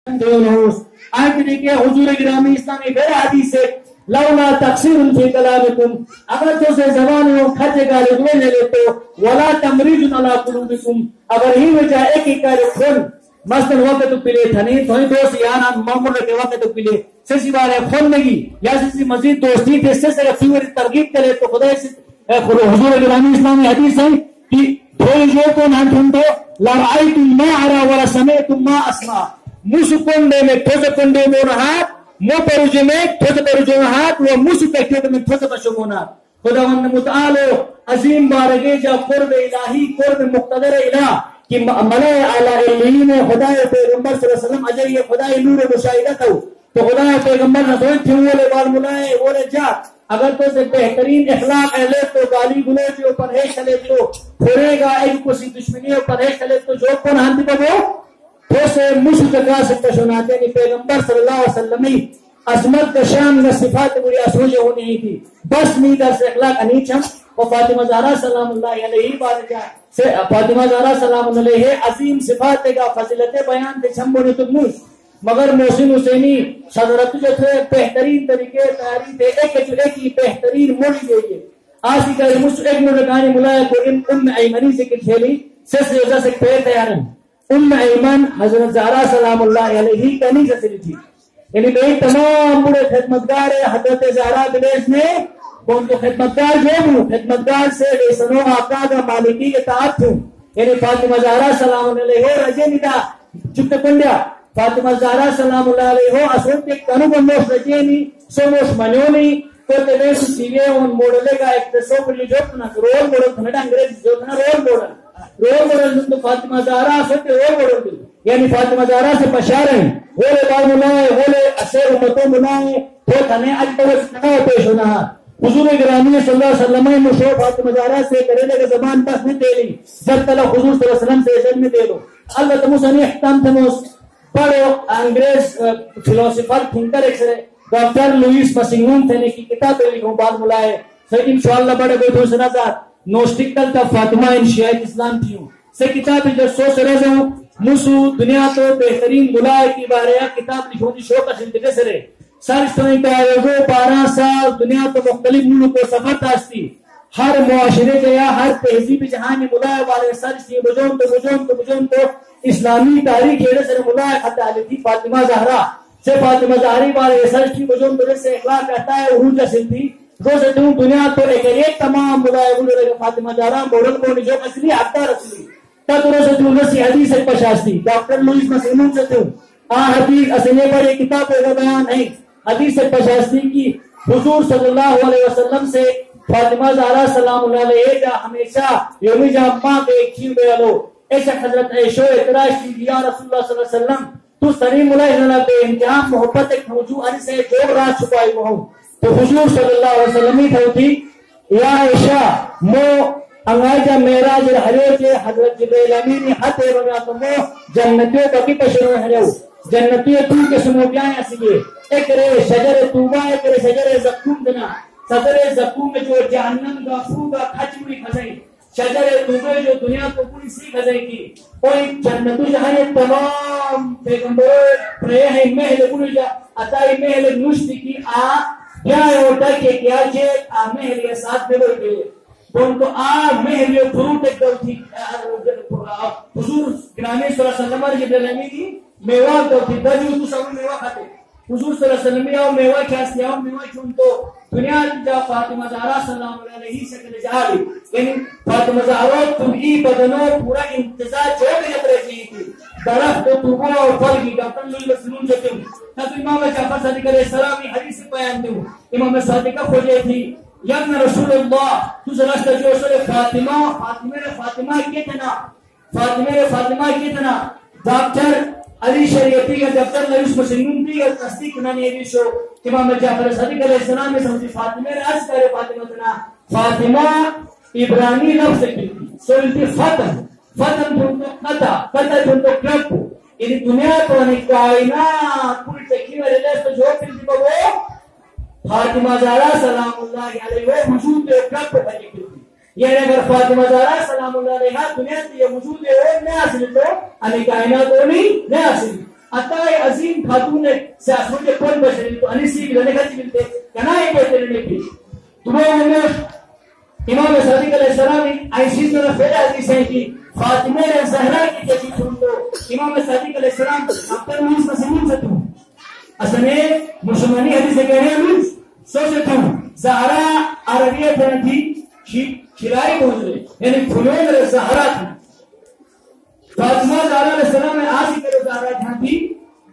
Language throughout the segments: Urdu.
آیت دیکھیں حضور گرامی اسلامی غیر حدیث سے لولا تقصیر فی کلامکم اگر تو سے زبان و کھجے کا لگنے لے تو ولا تمریض علی قلوبکم اگر ہی وجہ ایک ہی کار خون مثلا وقت تو پلے تھنی تو دوست یار معمول کے وقت تو پلے سسی بارے خون لگی یا سسی مزید دوستی کے سے فیور ترغیب کرے تو خدا سے حضور گرامی اسلامی حدیث ہے کہ دھوئی جو کو نہ ڈھونڈو لرأیت ما ارى ولا سمعت ما اسمع مسکنڈے میں ٹھوس کنڈے مونہات مو پروجے میں ٹھوس پروجے ہاتھ وہ مسکتے میں ٹھوس پشمونا خداوند متعال عظیم بارگے جا قرب الہی قرب مقتدر الہ کہ ملائے اعلی علیین خدا پیغمبر صلی اللہ علیہ وسلم اجے یہ خدا نور مشاہدہ تو خدا پیغمبر نہ تھے وہ بار ملائے وہ جا اگر تو سے بہترین اخلاق اہل تو گالی گلوچ جو پرہیز چلے جو پھرے گا ایک کوئی دشمنی اور پرہیز چلے تو جو کون ہاتھ پہ تو سے مشکل سے پشناتے ہیں پیغمبر صلی اللہ علیہ وسلم عظمت کا شان میں صفات بری اسوجہ ہونی ہی تھی بس نیدر سے اخلاق انیچم اور فاطمہ زہرا سلام اللہ علیہ بارجا سے فاطمہ زہرا سلام اللہ علیہ عظیم صفات کا فضیلت بیان تے چھمبونے تکنوش مگر محسن حسینی صدرت جو تھے بہترین طریقے تیاری تھے ایک ہی بہترین موڑی دیئے آسی کا مجھ ایک ملکانی ملائے کو ام ایمنی سے کھیلی سس یوزہ سے پیر تیارن ام ایمن حضرت زہرا سلام اللہ علیہ کا نہیں جسلی تھی یعنی بھئی تمام بڑے خدمتگار حضرت زہرا بلیس نے ان کو خدمتگار جو ہوں خدمتگار سے لیسنو آقا کا مالکی اطاعت ہوں یعنی فاطمہ زہرا سلام اللہ علیہ رجے ندا چکتے کنڈیا فاطمہ زہرا سلام اللہ علیہ اصول کے کنو کو موش رجے نی سو موش منیونی کوتے بے سیوے ان موڑلے کا ایک تسو پر جو اپنا رول موڑل تھنڈا انگریز جو اپنا رول موڑل تو فاطمہ زہرا سوتے رول موڑل دی یعنی فاطمہ زہرا سے پشار ہیں غولے بال ملائے غولے اسیر امتوں ملائے تو تھنے اج پوچھ نہ پیش ہونا حضور گرامی صلی اللہ علیہ وسلم مشہور فاطمہ زہرا سے کرے لگے زبان پاس نہیں دے لی جب تلا حضور صلی اللہ علیہ وسلم سے اجازت میں دے دو اللہ تمہیں احتام تموس پڑھو انگریز فلسفر تھنکر ایک سے ڈاکٹر لوئس مسنگون تھے کی کتاب لکھوں بعد ملائے پھر انشاءاللہ بڑے بیٹھو سنا تھا نوسٹکل کا فاطمہ ان شیعہ اسلام تھیوں سے کتاب جو سو سے رہے ہوں مسو دنیا تو بہترین ملائے کی بارے کتاب لکھوں دی شوق سنتگے سے رہے سارش طرح کا وہ 12 سال دنیا تو مختلف ملک کو سفر تاستی ہر معاشرے کے یا ہر تہذیب جہاں میں ملائے والے سارش کی بجون تو اسلامی تاریخ ہے سے ملائے خط علی تھی فاطمہ زہرا سے فاطمہ زہری والے سارش کی بجون تو سے اخلاق کہتا ہے عروج سنتی روز دنیا تو ایک تمام ملائے بولے فاطمہ زہرا مورل کو جو اصلی حقدار رسلی تب روز نسی حدیث سے پشاستی ڈاکٹر لوئس مسلمون سے تھوں حدیث اسنے پر ایک کتاب کا بیان ہے حدیث پشاستی کی حضور صلی اللہ علیہ وسلم سے فاطمہ زہرا سلام اللہ علیہ جا ہمیشہ یومی جا ماں کے ایک چیو بے علو ایسا حضرت عیشو اعتراض کی یا رسول اللہ صلی اللہ علیہ وسلم تو سلیم اللہ بے انتہا محبت ایک موجود ان سے جو راز چھپائی وہ ہوں تو حضور صلی اللہ علیہ وسلم ہی تھی یا عیشہ مو انگاجہ میراج الحریو کے حضرت جبریل امینی حد ہے بنا تو مو جنتیوں کا کی پشروں ہے جنتیوں تو کے سنو بیائیں اسیے ایک رے شجر توبہ ایک رے شجر زقوم دنا صدر زقوم میں جو جہنم کا فرو کا کھچوڑی کھزائی شجر توبہ جو دنیا کو پوری سی کھزائی کی کوئی جنتو جہاں یہ تمام پیغمبر پرے ہیں محل پوری جا اتائی محل نوشتی کی کیا ہوتا کہ کیا چیز محل یہ ساتھ میں بڑھ گئے ان کو محل یہ فروٹ ایک دو تھی حضور گرامی صلی اللہ علیہ وسلم اور جبریل امین کی میوہ دو تھی دجو تو سب میوہ کھاتے حضور صلی اللہ علیہ وسلم اور میوہ کھاستے ہیں میوہ چون تو دنیا جا فاطمہ زہرا صلی اللہ علیہ شکل جہالی یعنی فاطمہ زہرا تم ای بدنوں پورا انتظار جو بھی جب رہی تھی درخت توبہ اور پھل کی ڈاکٹر لوئی مسلون جو تم تب امام جعفر صادق علیہ السلام حدیث بیان دوں امام صادقہ خوجے تھی یمن رسول اللہ تو ذرا جو سر فاطمہ کتنا ڈاکٹر علی شریعتی کا دفتر لوئس مسلمون کی اور تصدیق نانی علی شو امام جعفر صادق علیہ السلام نے سمجھی فاطمہ راز کرے فاطمہ عبرانی لفظ کی سولتی فتن قطع جن تو کلپ یعنی دنیا تو کائنات پوری تکیہ والے لفظ جو پھر وہ فاطمہ زہرا سلام اللہ علیہ وہ وجود کے کلپ بنی کی یعنی اگر فاطمہ زہرا سلام اللہ علیہ دنیا سے یہ وجود ہے وہ نہ حاصل تو ہمیں کائنات ہونی نہ حاصل عطائے عظیم خاتون سیاسوں کے کون بشری تو انیسی بھی رہنے کا چی ملتے کنائی بیتے رہنے کی تمہیں امام صادق علیہ السلام ایسی طرح فیل حدیث ہے کہ فاطمہ زہرا کی جیسی سن تو امام صادق علیہ السلام اپنے موس مسلمین سے تو اصلے مسلمانی حدیث کہہ رہے ہیں سوچے تو زہرا عربیہ پھر تھی کھلائی بول رہے یعنی پھلون رہے زہرا تھی فاطمہ زہرا علیہ السلام میں آسی کرو زہرا جہاں تھی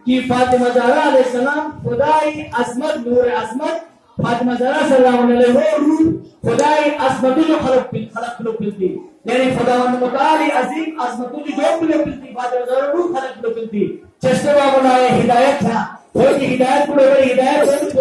کہ فاطمہ زہرا علیہ السلام خدای عظمت نور عظمت فاطمہ زہرا صلی اللہ علیہ وسلم خدای عظمت جو خلق لو پلتی یعنی خداوند متعالی عظیم عظمت جو پلو پلتی فاطمہ زہرا رو خلق لو پلتی چشتے بابا لائے ہدایت تھا کوئی کی ہدایت پڑھو گئی ہدایت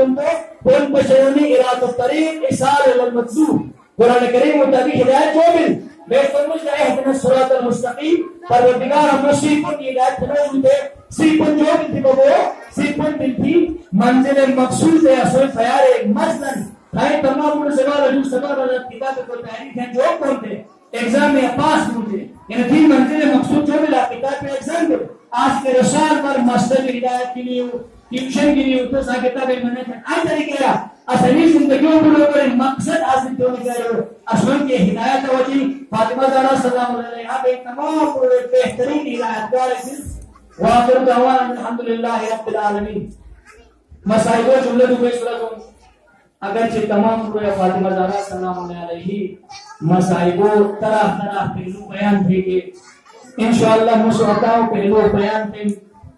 کون بشرونی اراد الطریق اصال المطلوب قرآن کریم مطابق ہدایت جو مل بے سمجھ جائے اہدنا الصراط المستقیم پروردگار ہم نے سیپن کی ہدایت پڑھو دے سیپن جو مل تھی بابو سیپن مل تھی منزل مقصود ہے اصول خیار ایک مثلا کھائے تمام انہوں سے بارا جو سبا رضا کتاب کو تحریف ہیں جو پڑھتے ایگزام میں پاس ہوتے یعنی تھی منزل مقصود جو ملا کتاب میں ایگزام دے آج کے رسال پر مستر ہدایت کے لیے ٹیوشن کے لیے تو سا کتاب میں نے آج طریقے رہا اصلی زندگیوں کو لوگ پر مقصد حاصل کیوں نہیں کر رہے ہو اصل کی ہدایت ہوتی فاطمہ زہرا صلی اللہ علیہ وسلم ایک تمام بہترین ہدایت کار ہے واخر دعوانا الحمدللہ رب العالمین مسائل و جملے دو بیس لگوں اگرچہ تمام روئے فاطمہ زہرا صلی اللہ علیہ مسائل و طرح پہلو بیان تھے کہ انشاءاللہ مسعطاؤں پہلو بیان تھے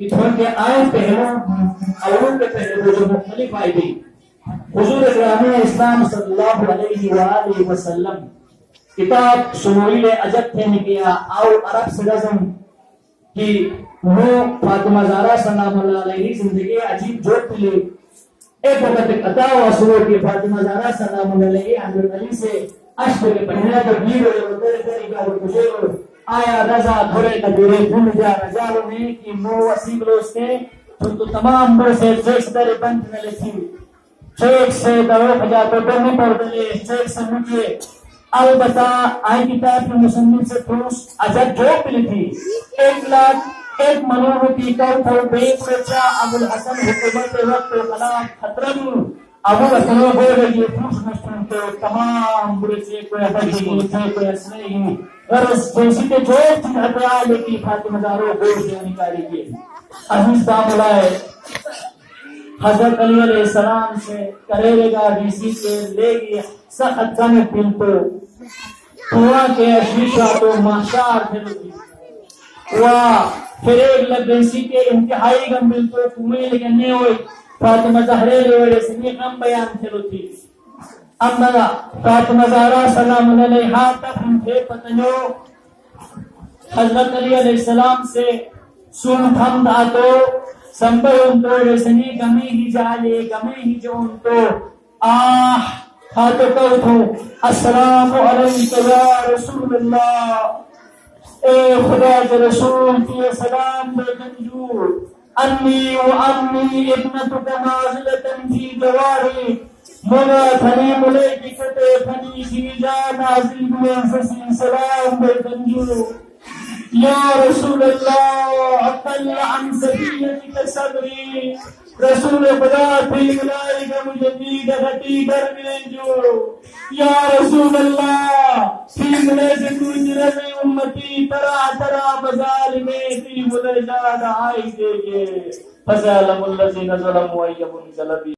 اتھون کے آئے پہلو اولوں کے پہلو جو مختلف آئی گئی حضور اکرام اسلام صلی اللہ علیہ وآلہ وسلم کتاب شموئیل عجب تھے نے کیا آؤ عرب سے رزم کہ وہ فاطمہ زہرا صلی اللہ علیہ زندگی عجیب جوڑ پلے ایک وقت قطع و اصور کی فاطمہ زہرا صلی اللہ علیہ حضرت علی سے عشق کے پہنے تو گیر ہوئے تیرے تیرے گا وہ کچھے ہو آیا رضا دھورے تدیرے دھن جا رجالوں نے کہ مو وسیب لوس کے تو تمام بڑے سے جیس در بند میں لیتی شیخ سے دروخ جاتو ڈرنی پڑ دلے شیخ سے مجھے البتہ آئی کتاب کی مصنف سے پروس عجب جو پلی تھی 1,00,000 منور کی کارتھو بیت رچا ابو الحسن حکومت وقت خلاف خطرم ابو الحسن ہو گئی یہ پروس مشتن تو تمام برے سے کوئی حدیث ہے کوئی اسلحے ہی غرص جیسی کے جو تھی حتیٰ لیکی فاطمہ زہرا گوش سے نکالی کی عزیز دام لائے حضرت علی علیہ السلام سے کرے گا ڈیسی کے لے گی سخت کم دل تو ہوا کے شیشہ تو محشار پھر پھر ایک لگیسی کے انتہائی گم دل تو تمہیں لگنے ہوئے فاطمہ زہرا لے ہوئے سنی غم بیان پھر ہوتی اما فاطمہ زہرا سلام علیہ تک ہم تھے پتنو حضرت علی علیہ السلام سے سن تھم دھاتو سمبر انتو رسنی گمی ہی جالے گمی ہی جو انتو ہاتھو کہتو السلام علیکم یا رسول اللہ اے خدا کے رسول کی سلام بکنجور انی و امی ابنتک نازلتن فی جواری مولا تھنی ملے کی کتے تھنی کی جا نازل دوئے فسی سلام بکنجور یا رسول اللہ اطل عن سبیتک صدری رسول خدا تھی ملائی کا مجھے دید غٹی کر گرنجو یا رسول اللہ تھی ملے سے کنج رضی امتی ترا بزال میں تھی ملے جانا آئی دے گے فضالم اللہ زین ظلم و ایب انزلبی